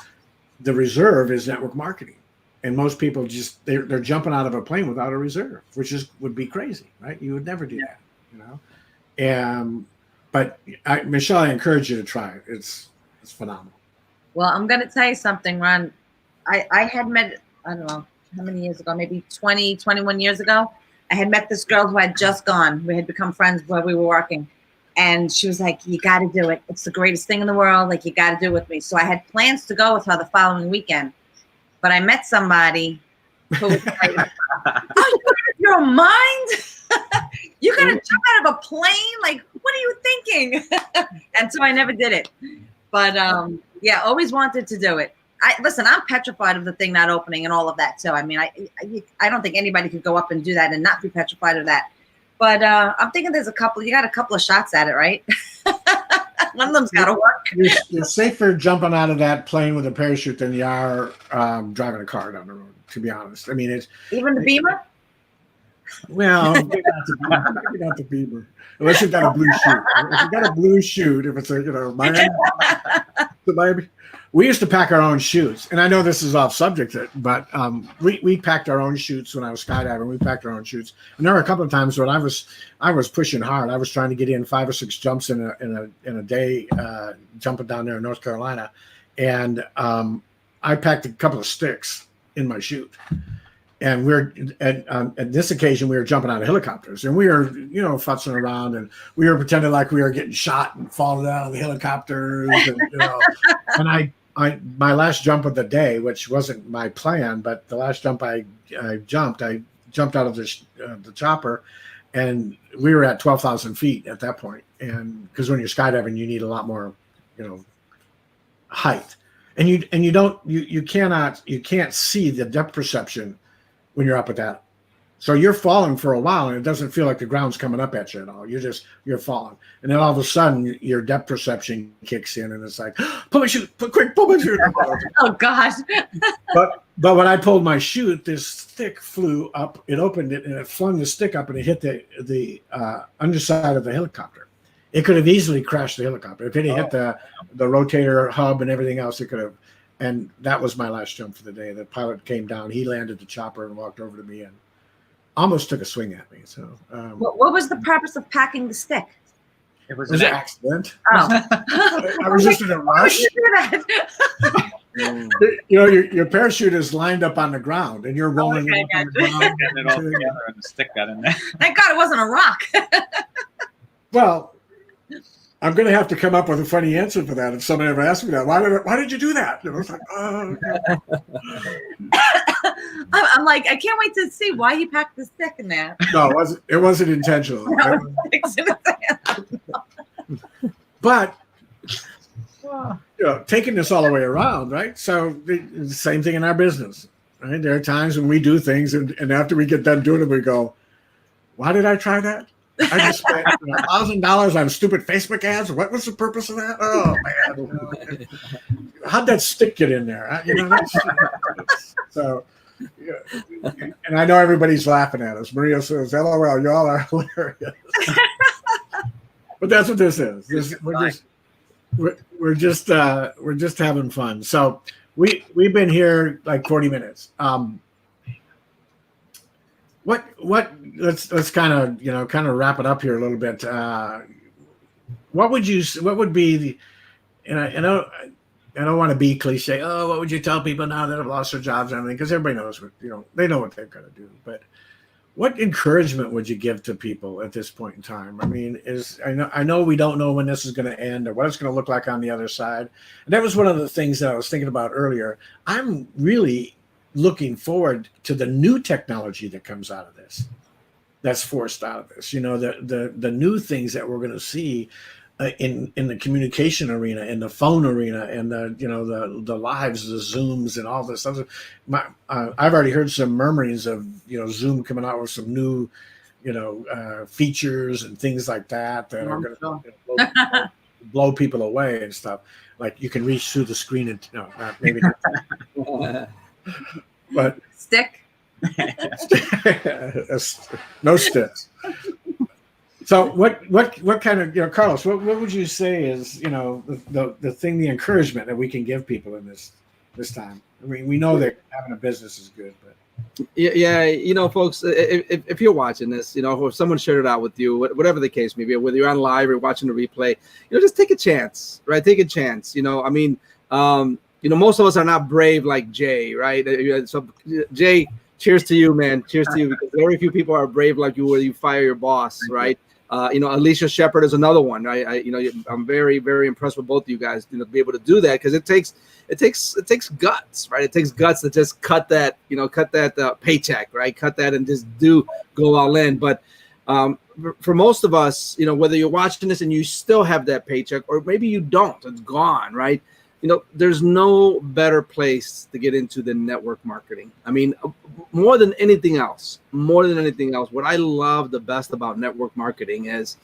the reserve is network marketing. And most people they're jumping out of a plane without a reserve, which would be crazy, right? You would never do that, But Michelle, I encourage you to try it. It's phenomenal. Well, I'm going to tell you something, Ron. I had met, I don't know how many years ago, maybe 20, 21 years ago. I had met this girl who had just gone. We had become friends while we were working. And she was like, you got to do it. It's the greatest thing in the world. Like, you got to do it with me. So I had plans to go with her the following weekend. But I met somebody who was like, oh, you out of your mind? You gotta jump out of a plane? Like, what are you thinking? And so I never did it. But yeah, always wanted to do it. Listen, I'm petrified of the thing not opening and all of that too. I mean, I don't think anybody could go up and do that and not be petrified of that. But I'm thinking you got a couple of shots at it, right? One of them's got to work. You're safer jumping out of that plane with a parachute than you are driving a car down the road, to be honest. I mean, it's even the Beamer. Well, maybe not the Beamer. Unless you've got a blue chute. If you've got a blue chute, if it's a Miami. We used to pack our own chutes, and I know this is off subject, but we packed our own chutes when I was skydiving. We packed our own chutes, and there were a couple of times when I was pushing hard. I was trying to get in 5 or 6 jumps in a day, jumping down there in North Carolina, and I packed a couple of sticks in my chute. And at this occasion, we were jumping out of helicopters, and we were, futzing around, and we were pretending like we were getting shot and falling out of the helicopters, and my last jump of the day, which wasn't my plan, but the last jump I jumped out of the chopper, and we were at 12,000 feet at that point, and because when you're skydiving, you need a lot more, height, and you can't see the depth perception when you're up at that. So you're falling for a while, and it doesn't feel like the ground's coming up at you at all. You're falling. And then all of a sudden your depth perception kicks in, and it's like, pull my chute, pull my chute. Oh gosh. But when I pulled my chute, this stick flew up, it opened it, and it flung the stick up, and it hit the underside of the helicopter. It could have easily crashed the helicopter. If it had hit the rotator hub and everything else, it could have. And that was my last jump for the day. The pilot came down. He landed the chopper and walked over to me and almost took a swing at me. So, what was the purpose of packing the stick? It was an accident. Oh, I was just in a rush. Your parachute is lined up on the ground, and you're rolling it up on the ground. Getting it all together, and the stick got in there. Thank God it wasn't a rock. Well, I'm going to have to come up with a funny answer for that if somebody ever asks me that. Why did you do that? I was like, oh. I'm like, I can't wait to see why he packed the stick in there. No, it wasn't intentional. But taking this all the way around, right? So the same thing in our business, right? There are times when we do things, and after we get done doing it, we go, why did I try that? I just spent $1,000 on stupid Facebook ads. What was the purpose of that? Oh man, how'd that stick get in there? So, and I know everybody's laughing at us. Maria says, "LOL, you all are hilarious." But that's what this is. We're just having fun. So we've been here like 40 minutes. Let's kind of wrap it up here a little bit. What would be the, and I don't want to be cliche. Oh, what would you tell people now that have lost their jobs and everything? Because everybody knows they know what they've got to do. But what encouragement would you give to people at this point in time? I mean, I know we don't know when this is going to end or what it's going to look like on the other side. And that was one of the things that I was thinking about earlier. I'm really looking forward to the new technology that comes out of this, that's forced out of this. The new things that we're going to see in the communication arena, in the phone arena, and the lives, the Zooms, and all this stuff. I've already heard some murmurings of Zoom coming out with some new features and things like that are going to blow people away and stuff. Like you can reach through the screen and maybe not. But stick. No sticks. So what kind of Carlos, what would you say is the thing, the encouragement that we can give people in this time? I mean, we know that having a business is good, but yeah, folks, if you're watching this, or if someone shared it out with you, whatever the case may be, whether you're on live or watching the replay, just take a chance, right? Take a chance. I mean, most of us are not brave like Jay, right? So Jay, cheers to you, man. Cheers to you, because very few people are brave like you, where you fire your boss, right? Alicia Shepard is another one, right? I'm very, very impressed with both of you guys, to be able to do that, because it takes guts, right? It takes guts to just cut that paycheck, right? Cut that and just go all in. But for most of us, whether you're watching this and you still have that paycheck, or maybe you don't, it's gone, right? There's no better place to get into than network marketing. I mean, more than anything else, what I love the best about network marketing is,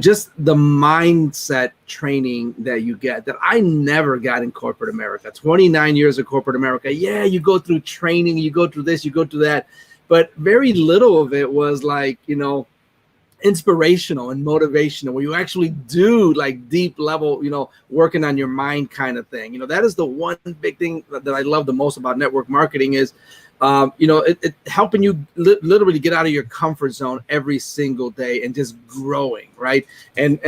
just the mindset training that you get that I never got in corporate America. 29 years of corporate America. Yeah, you go through training, you go through this, you go through that, but very little of it was like, inspirational and motivational, where you actually do like deep level, working on your mind kind of thing. That is the one big thing that I love the most about network marketing is, it helping you literally get out of your comfort zone every single day and just growing, right? And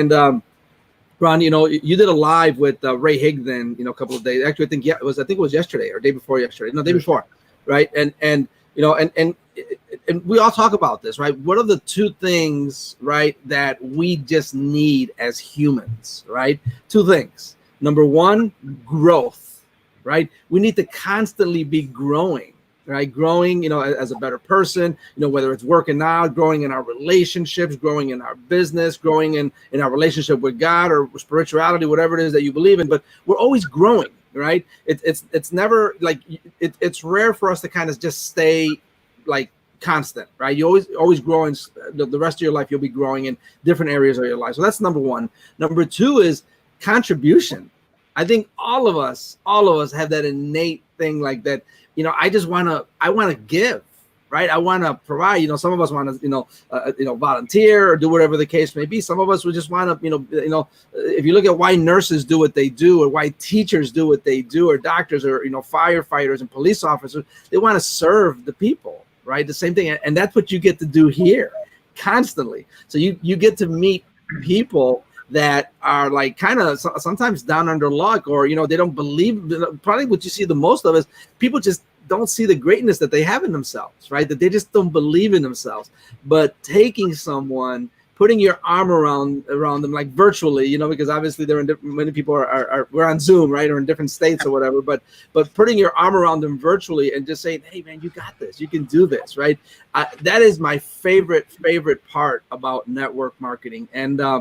Ron, you did a live with Ray Higdon, a couple of days. Actually, I think it was yesterday or day before yesterday. No, day before, right? And we all talk about this, right? What are the two things, right, that we just need as humans, right? Two things. Number one, growth, right? We need to constantly be growing, right? Growing, as a better person, whether it's working out, growing in our relationships, growing in our business, growing in our relationship with God or spirituality, whatever it is that you believe in, but we're always growing, right? It's never like, it's rare for us to kind of just stay like constant, right? You always growing. The rest of your life, you'll be growing in different areas of your life. So that's number one. Number two is contribution. I think all of us have that innate thing like that. I want to give, right? I want to provide. Some of us want to, volunteer or do whatever the case may be. Some of us would just want to, if you look at why nurses do what they do, or why teachers do what they do, or doctors, or firefighters and police officers, they want to serve the people, right? The same thing, and that's what you get to do here, constantly. So you get to meet people that are like kind of sometimes down under luck, or they don't believe. Probably what you see the most of is people just don't see the greatness that they have in themselves, right? That they just don't believe in themselves. But taking someone, putting your arm around them, like virtually, because obviously many people we're on Zoom, right, or in different states or whatever. But putting your arm around them virtually and just saying, "Hey, man, you got this. You can do this," right? That is my favorite part about network marketing. And I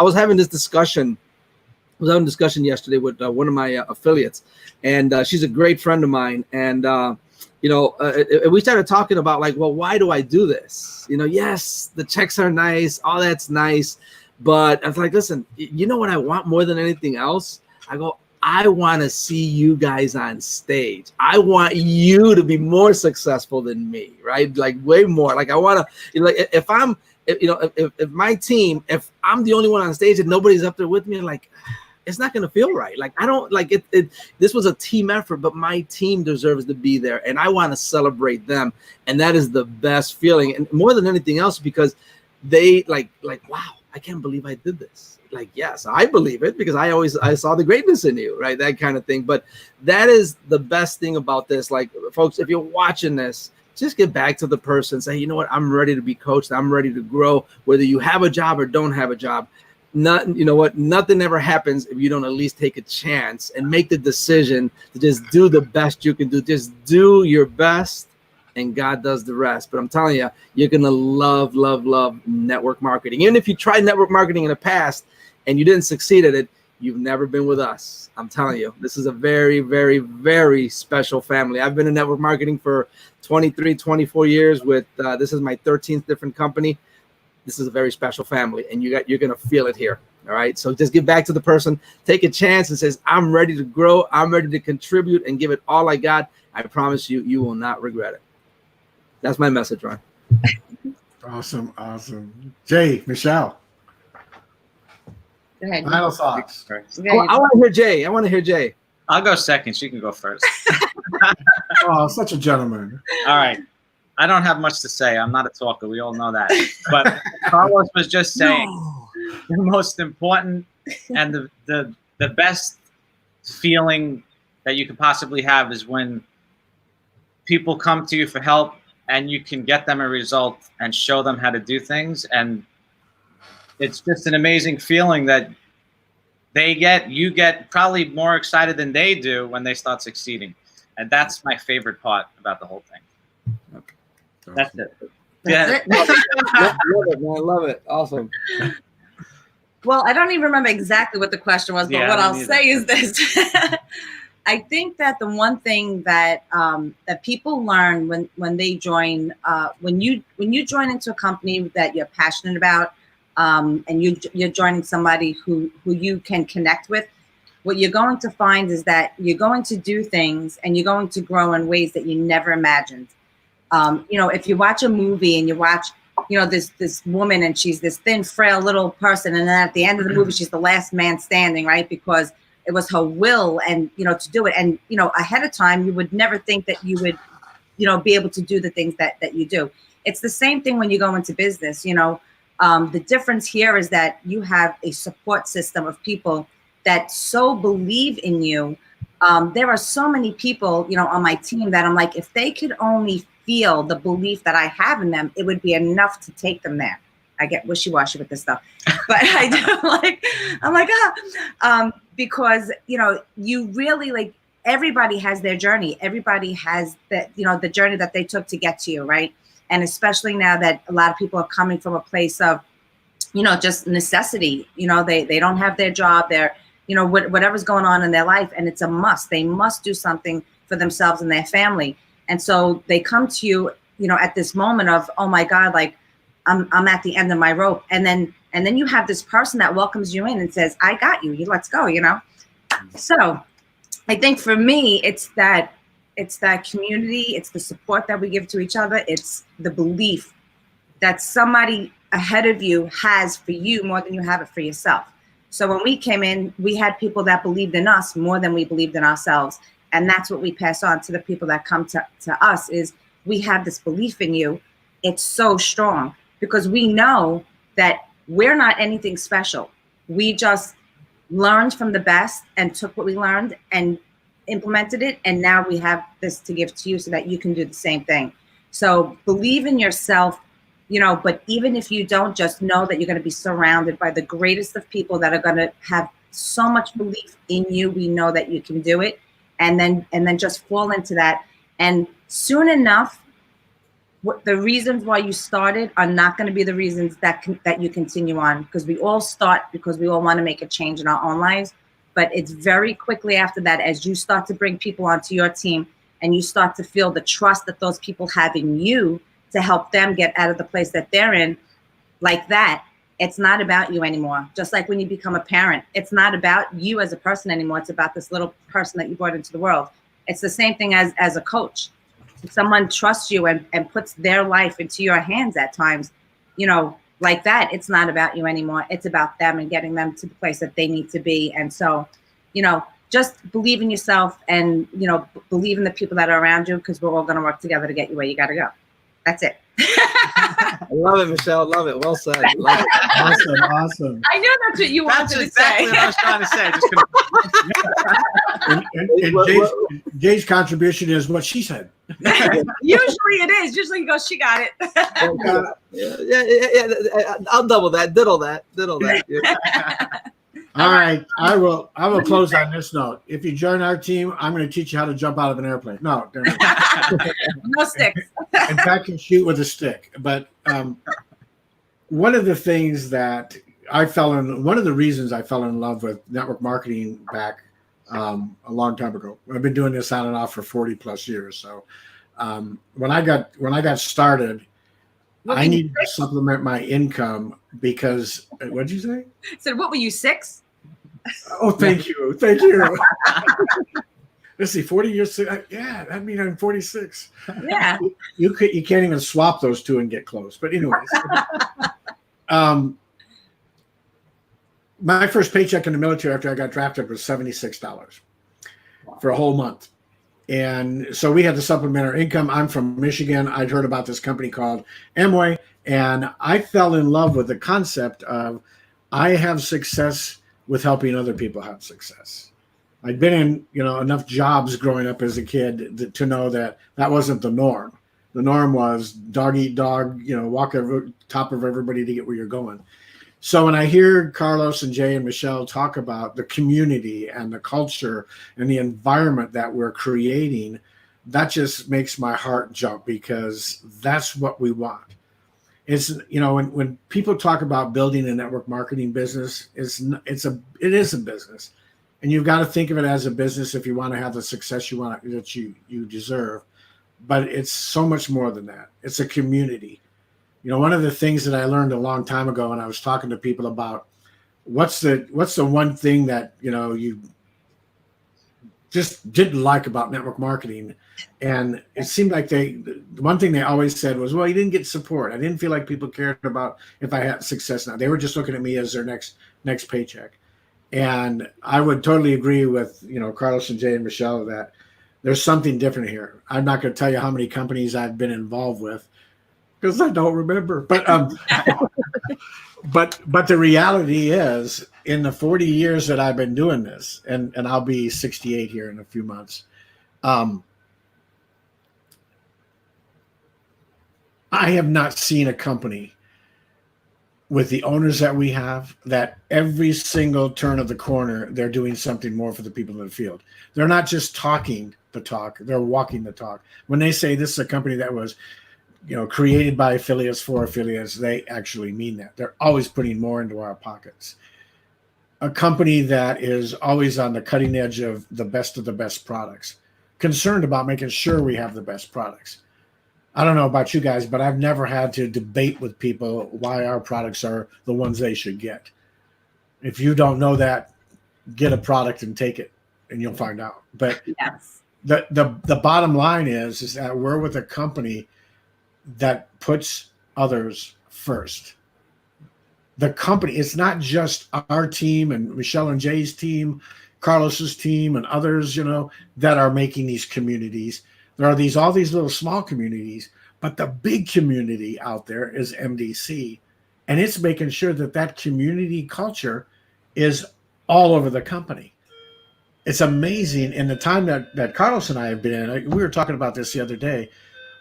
was having this discussion. I was having a discussion yesterday with one of my affiliates, and she's a great friend of mine. And we started talking about like, well, why do I do this? Yes, the checks are nice, all that's nice, but I was like, listen, what I want more than anything else? I want to see you guys on stage. I want you to be more successful than me, right? Like way more. Like I want to, like if my team, if I'm the only one on stage and nobody's up there with me, like, it's not going to feel right. Like I don't like it. This was a team effort, but my team deserves to be there, and I want to celebrate them. And that is the best feeling, and more than anything else, because they like, wow, I can't believe I did this. Like, yes, I believe it because I saw the greatness in you, right? That kind of thing. But that is the best thing about this. Like, folks, if you're watching this, just get back to the person. Say, you know what? I'm ready to be coached. I'm ready to grow. Whether you have a job or don't have a job. Nothing ever happens if you don't at least take a chance and make the decision to just do the best you can do. Just do your best, and God does the rest. But I'm telling you, you're going to love network marketing. Even if you tried network marketing in the past and you didn't succeed at it, you've never been with us. I'm telling you, this is a very, very, very special family. I've been in network marketing for 23, 24 years with, this is my 13th different company. This is a very special family, and you're going to feel it here. All right. So just get back to the person, take a chance, and says, I'm ready to grow. I'm ready to contribute and give it all I got. I promise you, you will not regret it. That's my message, Ron. Awesome. Jay, Michelle. Go ahead. Final thoughts. I want to hear Jay. I'll go second. She can go first. Oh, such a gentleman. All right. I don't have much to say. I'm not a talker. We all know that. But Carlos was just saying the most important and the best feeling that you could possibly have is when people come to you for help and you can get them a result and show them how to do things. And it's just an amazing feeling that you get probably more excited than they do when they start succeeding. And that's my favorite part about the whole thing. That's it. That's it. Love it, man. Love it. Awesome. Well, I don't even remember exactly what the question was, but Yeah, what me I'll neither. say is this. I think that the one thing that that people learn when they join, when you join into a company that you're passionate about, and you're joining somebody who you can connect with, what you're going to find is that you're going to do things and you're going to grow in ways that you never imagined. If you watch a movie and you watch, this woman and she's this thin, frail little person, and then at the end of the movie, she's the last man standing, right? Because it was her will and, to do it. And, ahead of time, you would never think that you would, be able to do the things that you do. It's the same thing when you go into business. The difference here is that you have a support system of people that so believe in you. There are so many people, on my team that I'm like, if they could only feel the belief that I have in them, it would be enough to take them there. I get wishy-washy with this stuff, but I'm like, because, you really everybody has their journey. Everybody has the journey that they took to get to you. Right. And especially now that a lot of people are coming from a place of, just necessity, they don't have their job, they're, whatever's going on in their life. And it's a must. They must do something for themselves and their family. And so they come to you, at this moment of, oh my God, I'm at the end of my rope. And then you have this person that welcomes you in and says, I got you, let's go, So I think for me, it's that community, it's the support that we give to each other. It's the belief that somebody ahead of you has for you more than you have it for yourself. So when we came in, we had people that believed in us more than we believed in ourselves. And that's what we pass on to the people that come to us is we have this belief in you. It's so strong because we know that we're not anything special. We just learned from the best and took what we learned and implemented it. And now we have this to give to you so that you can do the same thing. So believe in yourself, but even if you don't, just know that you're going to be surrounded by the greatest of people that are going to have so much belief in you. We know that you can do it. And then just fall into that. And soon enough, the reasons why you started are not going to be the reasons that you continue on, because we all start because we all want to make a change in our own lives. But it's very quickly after that, as you start to bring people onto your team and you start to feel the trust that those people have in you to help them get out of the place that they're in, like that, it's not about you anymore. Just like when you become a parent, it's not about you as a person anymore. It's about this little person that you brought into the world. It's the same thing as a coach. If someone trusts you and puts their life into your hands at times, like that, it's not about you anymore. It's about them and getting them to the place that they need to be. And so, just believe in yourself and, believe in the people that are around you, because we're all going to work together to get you where you got to go. That's it. I love it, Michelle. Love it. Well said. Love it. Awesome. I knew that's what you wanted That's to exactly say. what I was trying to say. Just And Jay's contribution is what she said. Usually it is. Usually you go, she got it. Yeah. I'll double that. Diddle that. Yeah. All right. I will close on this note. If you join our team, I'm going to teach you how to jump out of an airplane. No, No sticks. in fact, you shoot with a stick. But one of the things that one of the reasons I fell in love with network marketing back a long time ago. I've been doing this on and off for 40 plus years. So when I got started, I needed to supplement my income because what'd you say? So what were you, 6? Oh, thank you. Let's see, 40 years. Yeah, that means I'm 46. Yeah. You can't even swap those two and get close. But anyways, my first paycheck in the military after I got drafted was $76 for a whole month. And so we had to supplement our income. I'm from Michigan. I'd heard about this company called Amway, and I fell in love with the concept of I have success with helping other people have success. I'd been in, enough jobs growing up as a kid to know that wasn't the norm. The norm was dog eat dog, walk over top of everybody to get where you're going. So when I hear Carlos and Jay and Michelle talk about the community and the culture and the environment that we're creating, that just makes my heart jump, because that's what we want. It's, you know, when people talk about building a network marketing business, it is a business, and you've got to think of it as a business if you want to have the success that you deserve. But it's so much more than that. It's a community. You know, one of the things that I learned a long time ago when I was talking to people about what's the one thing that, you know, you just didn't like about network marketing. And it seemed like the one thing they always said was, well, you didn't get support. I didn't feel like people cared about if I had success now. They were just looking at me as their next paycheck. And I would totally agree with, you know, Carlos and Jay and Michelle that there's something different here. I'm not going to tell you how many companies I've been involved with because I don't remember. But but the reality is, in the 40 years that I've been doing this, and I'll be 68 here in a few months, I have not seen a company with the owners that we have that every single turn of the corner, they're doing something more for the people in the field. They're not just talking the talk, they're walking the talk. When they say this is a company that was, you know, created by affiliates for affiliates, they actually mean that. They're always putting more into our pockets. A company that is always on the cutting edge of the best products, concerned about making sure we have the best products. I don't know about you guys, but I've never had to debate with people why our products are the ones they should get. If you don't know that, get a product and take it, and you'll find out. But Yes. the bottom line is that we're with a company that puts others first. The company, it's not just our team and Michelle and Jay's team, Carlos's team, and others, you know, that are making these communities. There are all these little small communities, but the big community out there is MDC, and it's making sure that community culture is all over the company. It's amazing. In the time that Carlos and I have been in, we were talking about this the other day,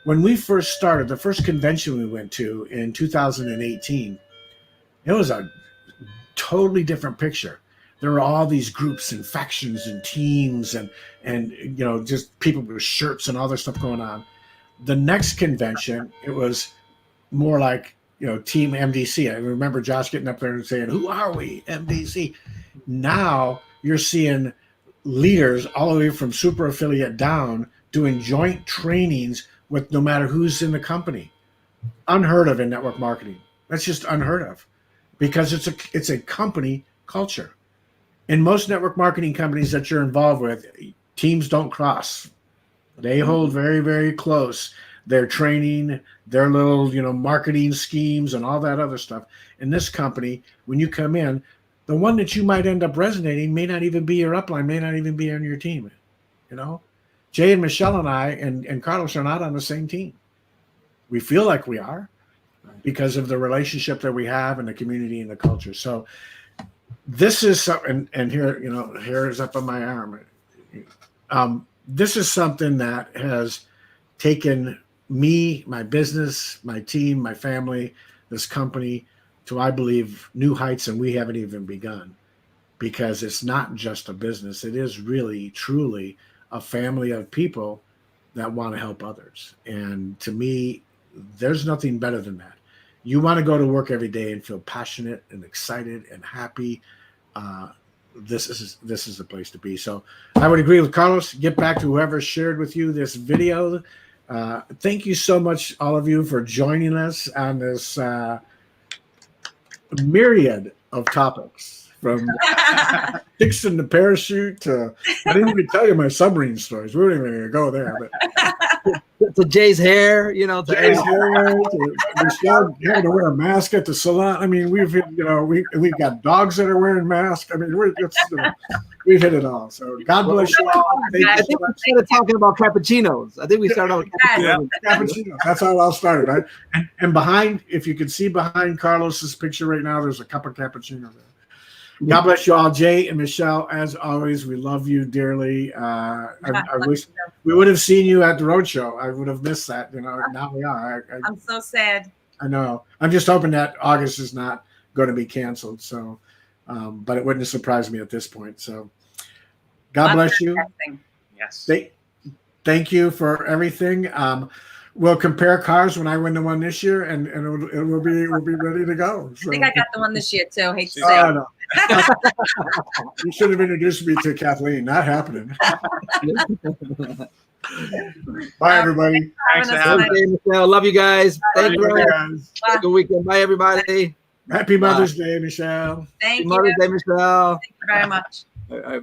when we first started, the first convention we went to in 2018, it was a totally different picture. There were all these groups and factions and teams and you know, just people with shirts and all this stuff going on. The next convention, it was more like, you know, Team MDC. I remember Josh getting up there and saying, "Who are we, MDC?" Now you're seeing leaders all the way from super affiliate down doing joint trainings with no matter who's in the company. Unheard of in network marketing. That's just unheard of because it's a company culture. In most network marketing companies that you're involved with, teams don't cross. They hold very, very close. Their training, their little, you know, marketing schemes and all that other stuff. In this company, when you come in, the one that you might end up resonating may not even be your upline, may not even be on your team. You know, Jay and Michelle and I and Carlos are not on the same team. We feel like we are because of the relationship that we have and the community and the culture. So this is something, and here, you know, hair is up on my arm. This is something that has taken me, my business, my team, my family, this company to, I believe, new heights, and we haven't even begun, because it's not just a business. It is really, truly a family of people that want to help others. And to me, there's nothing better than that. You want to go to work every day and feel passionate and excited and happy. This is the place to be. So I would agree with Carlos. Get back to whoever shared with you this video. Thank you so much, all of you, for joining us on this myriad of topics, from fixing the parachute to, I didn't even tell you my submarine stories. We weren't even going to go there. But to Jay's hair, you know, to Jay's hair, to Michelle having to wear a mask at the salon. I mean, we've got dogs that are wearing masks. I mean, we've hit it all. So God bless you all. I think we started talking about cappuccinos. I think we started out with cappuccinos. That's how it all started, right? And behind, if you can see behind Carlos's picture right now, there's a cup of cappuccino there. God bless you all. Jay and Michelle, as always, we love you dearly. I wish we would have seen you at the roadshow. I would have missed that. You know, now we are. I'm so sad. I know. I'm just hoping that August is not going to be canceled. So, but it wouldn't surprise me at this point. So, God bless you. Yes. Thank you for everything. we'll compare cars when I win the one this year, and we'll be ready to go. So. I think I got the one this year too. Hate to say. Oh, no. You should have introduced me to Kathleen. Not happening. Bye, everybody. Thanks for having us. Okay, Michelle. Love you guys. Thank you. guys. Have a good weekend. Bye, everybody. Happy Mother's Day, Michelle. Thank Happy you. Mother's Day, Michelle. Thank you very much. All right.